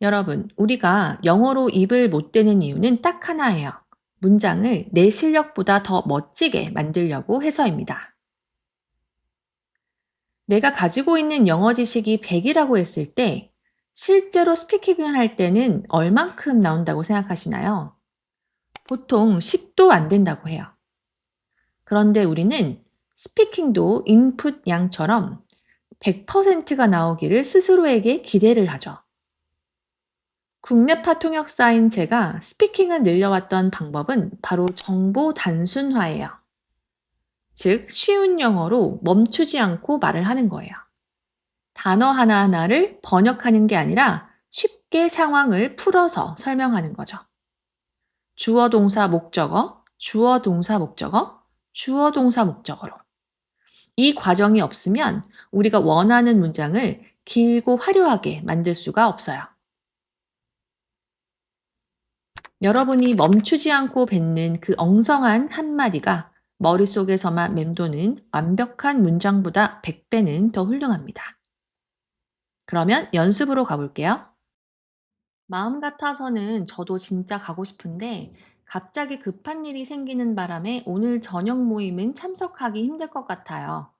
여러분, 우리가 영어로 입을 못 대는 이유는 딱 하나예요. 문장을 내 실력보다 더 멋지게 만들려고 해서입니다. 내가 가지고 있는 영어 지식이 100이라고 했을 때, 실제로 스피킹을 할 때는 얼만큼 나온다고 생각하시나요? 보통 10도 안 된다고 해요. 그런데 우리는 스피킹도 인풋 양처럼 100%가 나오기를 스스로에게 기대를 하죠. 국내파 통역사인 제가 스피킹을 늘려왔던 방법은 바로 정보 단순화예요. 즉, 쉬운 영어로 멈추지 않고 말을 하는 거예요. 단어 하나하나를 번역하는 게 아니라 쉽게 상황을 풀어서 설명하는 거죠. 주어, 동사, 목적어, 주어, 동사, 목적어, 주어, 동사, 목적어로. 이 과정이 없으면 우리가 원하는 문장을 길고 화려하게 만들 수가 없어요. 여러분이 멈추지 않고 뱉는 그 엉성한 한마디가 머릿속에서만 맴도는 완벽한 문장보다 100배는 더 훌륭합니다. 그러면 연습으로 가볼게요. 마음 같아서는 저도 진짜 가고 싶은데 갑자기 급한 일이 생기는 바람에 오늘 저녁 모임은 참석하기 힘들 것 같아요.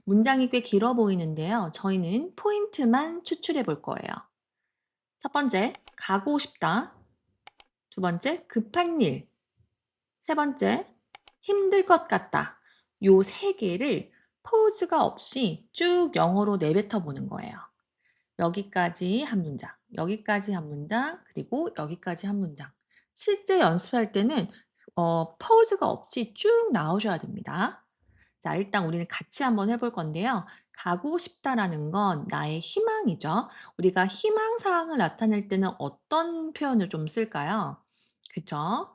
문장이 꽤 길어 보이는데요. 저희는 포인트만 추출해 볼 거예요. 첫 번째, 가고 싶다. 두 번째, 급한 일. 세 번째, 힘들 것 같다. 요 세 개를 포즈가 없이 쭉 영어로 내뱉어 보는 거예요. 여기까지 한 문장, 여기까지 한 문장, 그리고 여기까지 한 문장. 실제 연습할 때는 포즈가 없이 쭉 나오셔야 됩니다. 자, 일단 우리는 같이 한번 해볼 건데요. 가고 싶다라는 건 나의 희망이죠. 우리가 희망사항을 나타낼 때는 어떤 표현을 좀 쓸까요? 그쵸?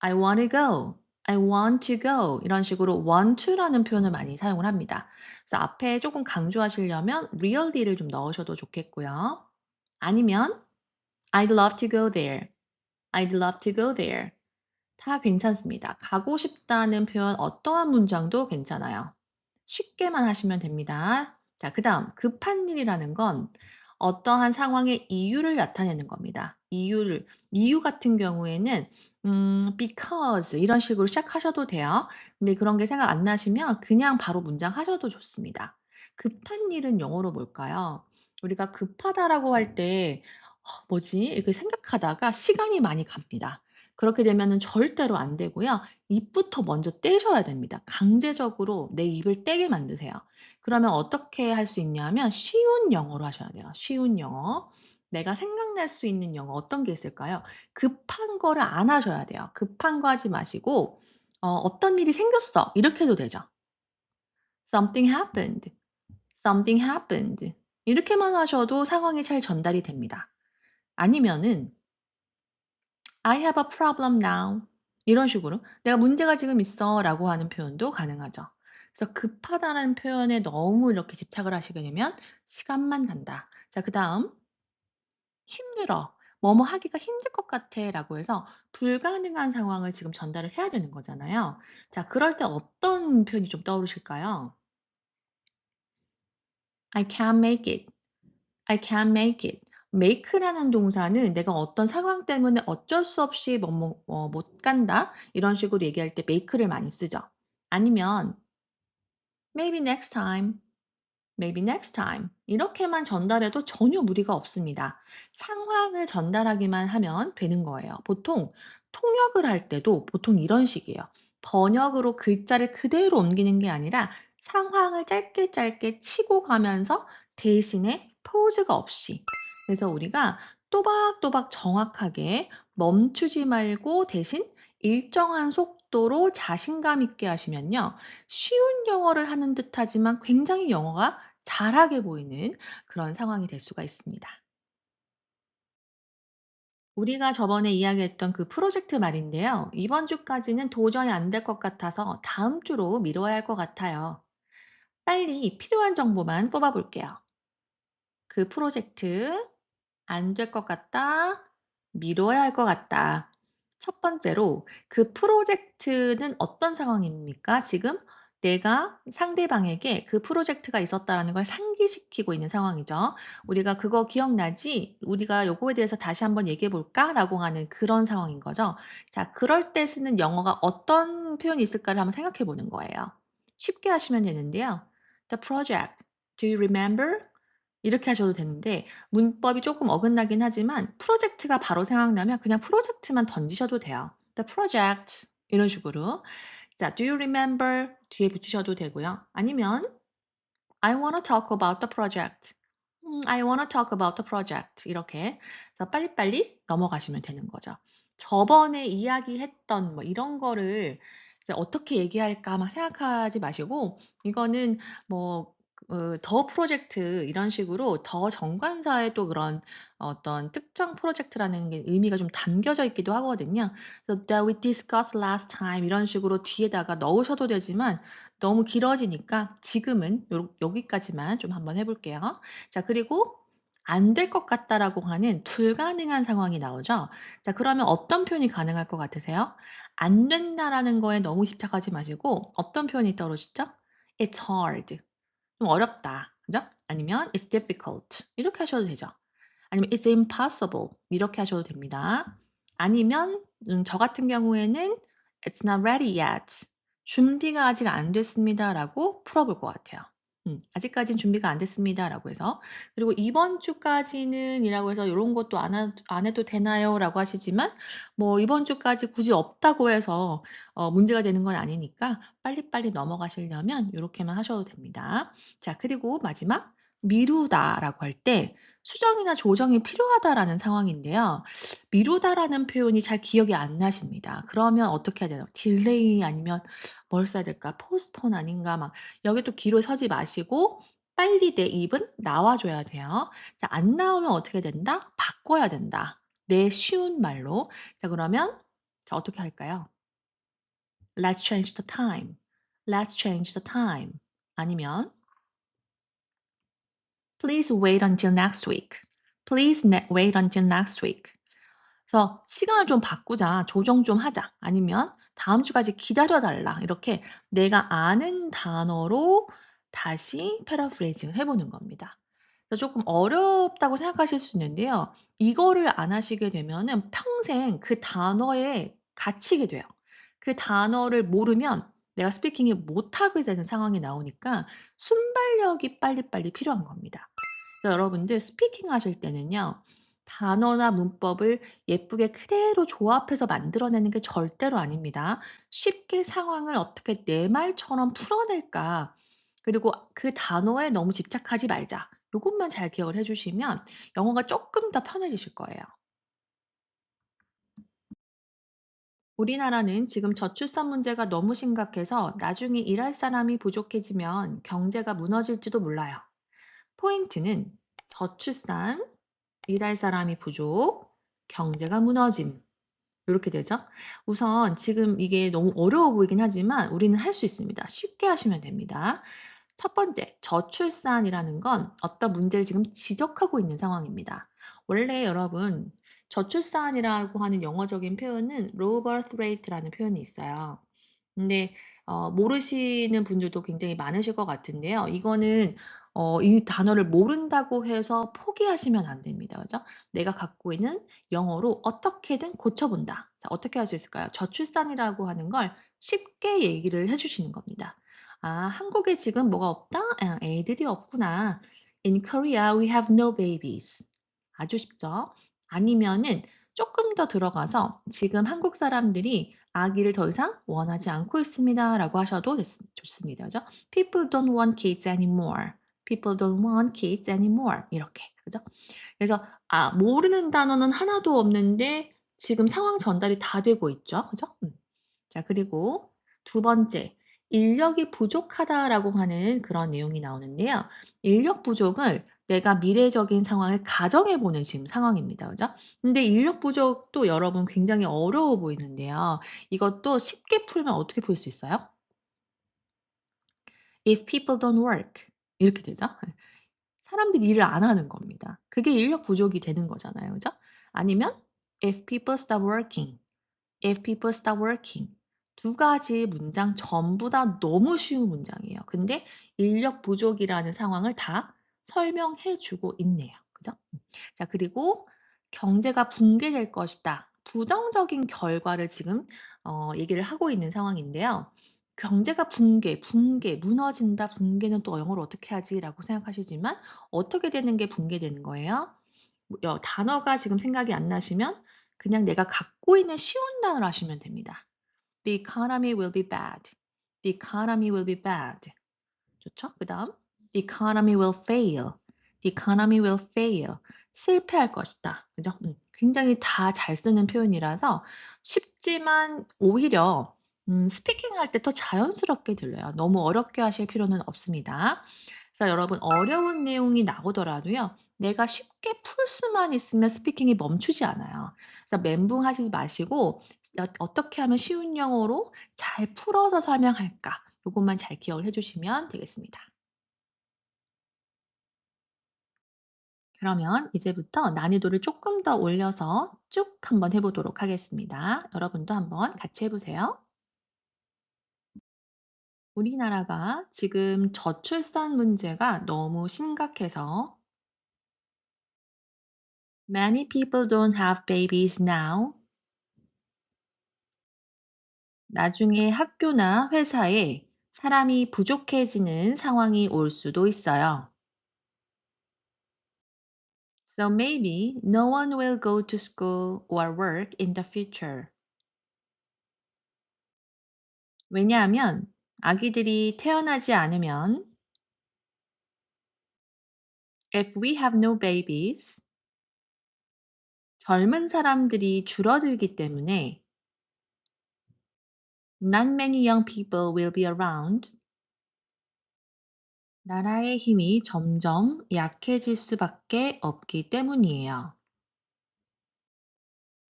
I want to go. I want to go. 이런 식으로 want to라는 표현을 많이 사용을 합니다. 그래서 앞에 조금 강조하시려면 really를 좀 넣으셔도 좋겠고요. 아니면 I'd love to go there. I'd love to go there. 다 괜찮습니다. 가고 싶다는 표현 어떠한 문장도 괜찮아요. 쉽게만 하시면 됩니다. 자, 그 다음 급한 일이라는 건 어떠한 상황의 이유를 나타내는 겁니다. 이유 같은 경우에는 because 이런 식으로 시작하셔도 돼요. 근데 그런 게 생각 안 나시면 그냥 바로 문장 하셔도 좋습니다. 급한 일은 영어로 뭘까요? 우리가 급하다라고 할 때 뭐지? 이렇게 생각하다가 시간이 많이 갑니다. 그렇게 되면은 절대로 안 되고요. 입부터 먼저 떼셔야 됩니다. 강제적으로 내 입을 떼게 만드세요. 그러면 어떻게 할 수 있냐면 쉬운 영어로 하셔야 돼요. 쉬운 영어. 내가 생각날 수 있는 영어 어떤 게 있을까요? 급한 거를 안 하셔야 돼요. 급한 거 하지 마시고 어떤 일이 생겼어. 이렇게 해도 되죠. Something happened. Something happened. 이렇게만 하셔도 상황이 잘 전달이 됩니다. 아니면은 I have a problem now. 이런 식으로 내가 문제가 지금 있어 라고 하는 표현도 가능하죠. 그래서 급하다는 표현에 너무 이렇게 집착을 하시게 되면 시간만 간다. 자, 그 다음 힘들어. 뭐뭐 하기가 힘들 것 같아 라고 해서 불가능한 상황을 지금 전달을 해야 되는 거잖아요. 자, 그럴 때 어떤 표현이 좀 떠오르실까요? I can't make it. I can't make it. make라는 동사는 내가 어떤 상황 때문에 어쩔 수 없이 못 간다. 이런 식으로 얘기할 때 make를 많이 쓰죠. 아니면 maybe next time, maybe next time. 이렇게만 전달해도 전혀 무리가 없습니다. 상황을 전달하기만 하면 되는 거예요. 보통 통역을 할 때도 보통 이런 식이에요. 번역으로 글자를 그대로 옮기는 게 아니라 상황을 짧게 짧게 치고 가면서 대신에 포즈가 없이 그래서 우리가 또박또박 정확하게 멈추지 말고 대신 일정한 속도로 자신감 있게 하시면요. 쉬운 영어를 하는 듯하지만 굉장히 영어가 잘하게 보이는 그런 상황이 될 수가 있습니다. 우리가 저번에 이야기했던 그 프로젝트 말인데요. 이번 주까지는 도저히 안 될 것 같아서 다음 주로 미뤄야 할 것 같아요. 빨리 필요한 정보만 뽑아볼게요. 그 프로젝트 안 될 것 같다. 미뤄야 할 것 같다. 첫 번째로 그 프로젝트는 어떤 상황입니까? 지금 내가 상대방에게 그 프로젝트가 있었다라는 걸 상기시키고 있는 상황이죠. 우리가 "그거 기억나지? 우리가 요거에 대해서 다시 한번 얘기해 볼까?"라고 하는 그런 상황인 거죠. 자, 그럴 때 쓰는 영어가 어떤 표현이 있을까를 한번 생각해 보는 거예요. 쉽게 하시면 되는데요. "The project. Do you remember?" 이렇게 하셔도 되는데 문법이 조금 어긋나긴 하지만 프로젝트가 바로 생각나면 그냥 프로젝트만 던지셔도 돼요. "The project." 이런 식으로. 자, "Do you remember?" 뒤에 붙이셔도 되고요. 아니면 "I wanna talk about the project." "I wanna talk about the project." 이렇게 그래서 빨리빨리 넘어가시면 되는 거죠. 저번에 이야기했던 뭐 이런 거를 이제 '어떻게 얘기할까?' 막 생각하지 마시고 이거는 뭐 더 프로젝트 이런 식으로 더 정관사의 또 그런 어떤 특정 프로젝트라는 게 의미가 좀 담겨져 있기도 하거든요. 그래서 "that we discussed last time." 이런 식으로 뒤에다가 넣으셔도 되지만 너무 길어지니까 지금은 여기까지만 좀 한번 해 볼게요. 자, 그리고 "안 될 것 같다."라고 하는 불가능한 상황이 나오죠. 자, 그러면 어떤 표현이 가능할 것 같으세요? "안 된다."라는 거에 너무 집착하지 마시고 어떤 표현이 떠오르시죠? "It's hard." 좀 어렵다. 그죠? 아니면 "It's difficult." 이렇게 하셔도 되죠. 아니면 "It's impossible." 이렇게 하셔도 됩니다. 아니면 저 같은 경우에는 "It's not ready yet." "준비가 아직 안 됐습니다."라고 풀어볼 것 같아요. "아직까진 준비가 안 됐습니다."라고 해서. 그리고 "이번 주까지는" 이라고 해서 "요런 것도 안 해도 되나요?"라고 하시지만 뭐 이번 주까지 굳이 없다고 해서 문제가 되는 건 아니니까 빨리빨리 넘어가시려면 요렇게만 하셔도 됩니다. 자, 그리고 마지막 "미루다."라고 할 때 수정이나 조정이 필요하다라는 상황인데요. 미루다라는 표현이 잘 기억이 안 나십니다. 그러면 어떻게 해야 되나요? 딜레이 아니면 뭘 써야 될까? postpone 아닌가 막 여기 또 기로 서지 마시고 빨리 내 입은 나와 줘야 돼요. 자, 안 나오면 어떻게 된다? 바꿔야 된다. 내 쉬운 말로. 자, 그러면 자, 어떻게 할까요? "Let's change the time." "Let's change the time." 아니면 "Please wait until next week." "Please wait until next week." 그래서 "시간을 좀 바꾸자. 조정 좀 하자." 아니면 "다음 주까지 기다려 달라." 이렇게 내가 아는 단어로 다시 패러프레이징을 해 보는 겁니다. 그래서 쪼끔 어렵다고 생각하실 수 있는데요. 이거를 안 하시게 되면은 평생 그 단어에 갇히게 돼요. 그 단어를 모르면 내가 스피킹을 못하게 되는 상황이 나오니까 순발력이 빨리빨리 필요한 겁니다. 그래서 여러분들 스피킹 하실 때는요. 단어나 문법을 예쁘게 그대로 조합해서 만들어내는 게 절대로 아닙니다. 쉽게 상황을 어떻게 내 말처럼 풀어낼까? 그리고 그 단어에 너무 집착하지 말자. 요것만 잘 기억을 해 주시면 영어가 쪼끔 더 편해지실 거예요. 우리나라는 지금 저출산 문제가 너무 심각해서 나중에 일할 사람이 부족해지면 경제가 무너질지도 몰라요. 포인트는 저출산, 일할 사람이 부족, 경제가 무너짐. 요렇게 되죠. 우선 지금 이게 너무 어려워 보이긴 하지만 우리는 할 수 있습니다. 쉽게 하시면 됩니다. 첫 번째, 저출산이라는 건 어떤 문제를 지금 지적하고 있는 상황입니다. 원래 여러분 저출산이라고 하는 영어적인 표현은 low birth rate라는 표현이 있어요. 근데 모르시는 분들도 굉장히 많으실 것 같은데요. 이거는 이 단어를 모른다고 해서 포기하시면 안 됩니다. 그죠? 내가 갖고 있는 영어로 어떻게든 고쳐본다. 자, 어떻게 할 수 있을까요? 저출산이라고 하는 걸 쉽게 얘기를 해 주시는 겁니다. "아, 한국에 지금 뭐가 없다? 애들이 없구나. In Korea we have no babies." 아주 쉽죠? 아니면은 쪼끔 더 들어가서 "지금 한국 사람들이 아기를 더 이상 원하지 않고 있습니다."라고 하셔도 좋습니다. 그죠? "People don't want kids anymore." "People don't want kids anymore." 이렇게. 그죠? 그래서 모르는 단어는 하나도 없는데 지금 상황 전달이 다 되고 있죠. 그죠? 자, 그리고 두 번째, "인력이 부족하다."라고 하는 그런 내용이 나오는데요. 인력 부족을 내가 미래적인 상황을 가정해 보는 지금 상황입니다. 그죠? 근데 인력 부족도 여러분 굉장히 어려워 보이는데요. 이것도 쉽게 풀면 어떻게 풀 수 있어요? "If people don't work." 이렇게 되죠. 사람들이 일을 안 하는 겁니다. 그게 인력 부족이 되는 거잖아요. 그죠? 아니면 "If people stop working." "If people stop working." 두 가지 문장 전부 다 너무 쉬운 문장이에요. 근데 인력 부족이라는 상황을 다 설명해 주고 있네요. 그죠? 자, 그리고 경제가 붕괴될 것이다. 부정적인 결과를 지금 얘기를 하고 있는 상황인데요. 경제가 붕괴, 무너진다, 붕괴는 또 영어로 어떻게 하지라고 생각하시지만 어떻게 되는 게 붕괴되는 거예요? 단어가 지금 생각이 안 나시면 그냥 내가 갖고 있는 쉬운 단어로 하시면 됩니다. The economy will be bad. The economy will be bad. 좋죠? 그다음 The economy will fail. The economy will fail. 실패할 것이다. 그죠? 굉장히 다 잘 쓰는 표현이라서 쉽지만 오히려 스피킹 할 때 더 자연스럽게 들려요. 너무 어렵게 하실 필요는 없습니다. 그래서 여러분 어려운 내용이 나오더라도요. 내가 쉽게 풀 수만 있으면 스피킹이 멈추지 않아요. 그래서 멘붕하지 마시고 어떻게 하면 쉬운 영어로 잘 풀어서 설명할까? 요것만 잘 기억을 해 주시면 되겠습니다. 그러면 이제부터 난이도를 조금 더 올려서 쭉 한번 해 보도록 하겠습니다. 여러분도 한번 같이 해 보세요. 우리나라가 지금 저출산 문제가 너무 심각해서 Many people don't have babies now. 나중에 학교나 회사에 사람이 부족해지는 상황이 올 수도 있어요. So maybe no one will go to school or work in the future. 왜냐하면 아기들이 태어나지 않으면 if we have no babies, 젊은 사람들이 줄어들기 때문에 not many young people will be around. 나라의 힘이 점점 약해질 수밖에 없기 때문이에요.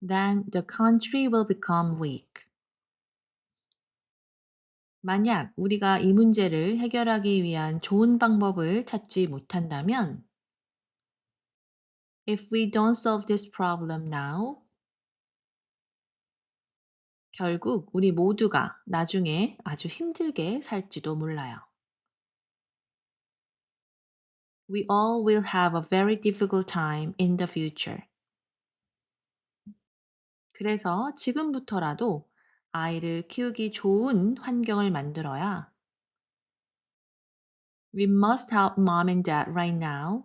Then the country will become weak. 만약 우리가 이 문제를 해결하기 위한 좋은 방법을 찾지 못한다면 if we don't solve this problem now, 결국 우리 모두가 나중에 아주 힘들게 살지도 몰라요. We all will have a very difficult time in the future. 그래서 지금부터라도 아이를 키우기 좋은 환경을 만들어야 We must help mom and dad right now.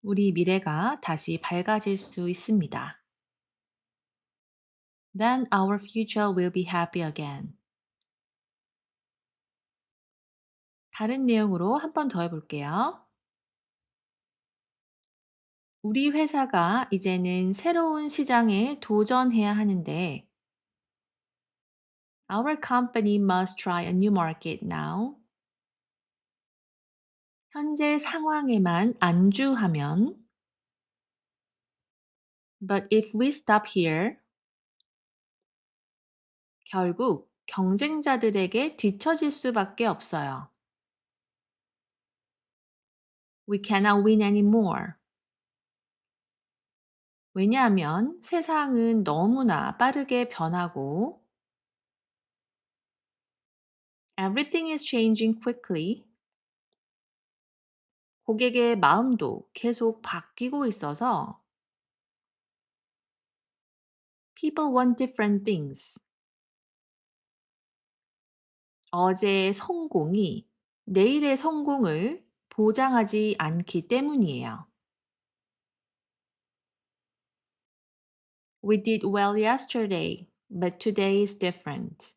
우리 미래가 다시 밝아질 수 있습니다. Then our future will be happy again. 다른 내용으로 한 번 더 해볼게요. 우리 회사가 이제는 새로운 시장에 도전해야 하는데 Our company must try a new market now. 현재 상황에만 안주하면 But if we stop here, 결국 경쟁자들에게 뒤처질 수밖에 없어요. We cannot win anymore. 왜냐하면 세상은 너무나 빠르게 변하고 Everything is changing quickly. 고객의 마음도 계속 바뀌고 있어서 People want different things. 어제의 성공이 내일의 성공을 보장하지 않기 때문이에요. We did well yesterday, but today is different.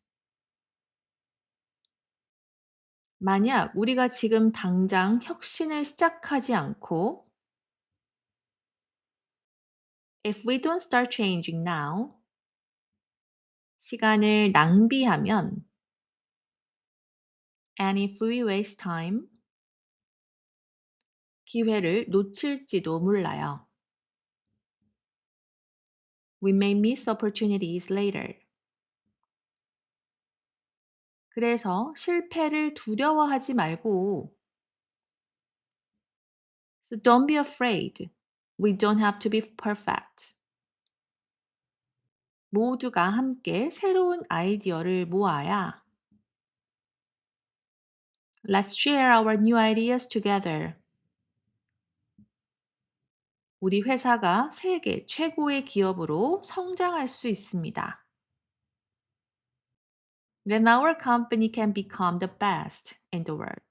만약 우리가 지금 당장 혁신을 시작하지 않고 If we don't start changing now, 시간을 낭비하면 And if we waste time, 기회를 놓칠지도 몰라요. We may miss opportunities later. 그래서 실패를 두려워하지 말고 So don't be afraid. We don't have to be perfect. 모두가 함께 새로운 아이디어를 모아야 Let's share our new ideas together. 우리 회사가 세계 최고의 기업으로 성장할 수 있습니다. Then our company can become the best in the world.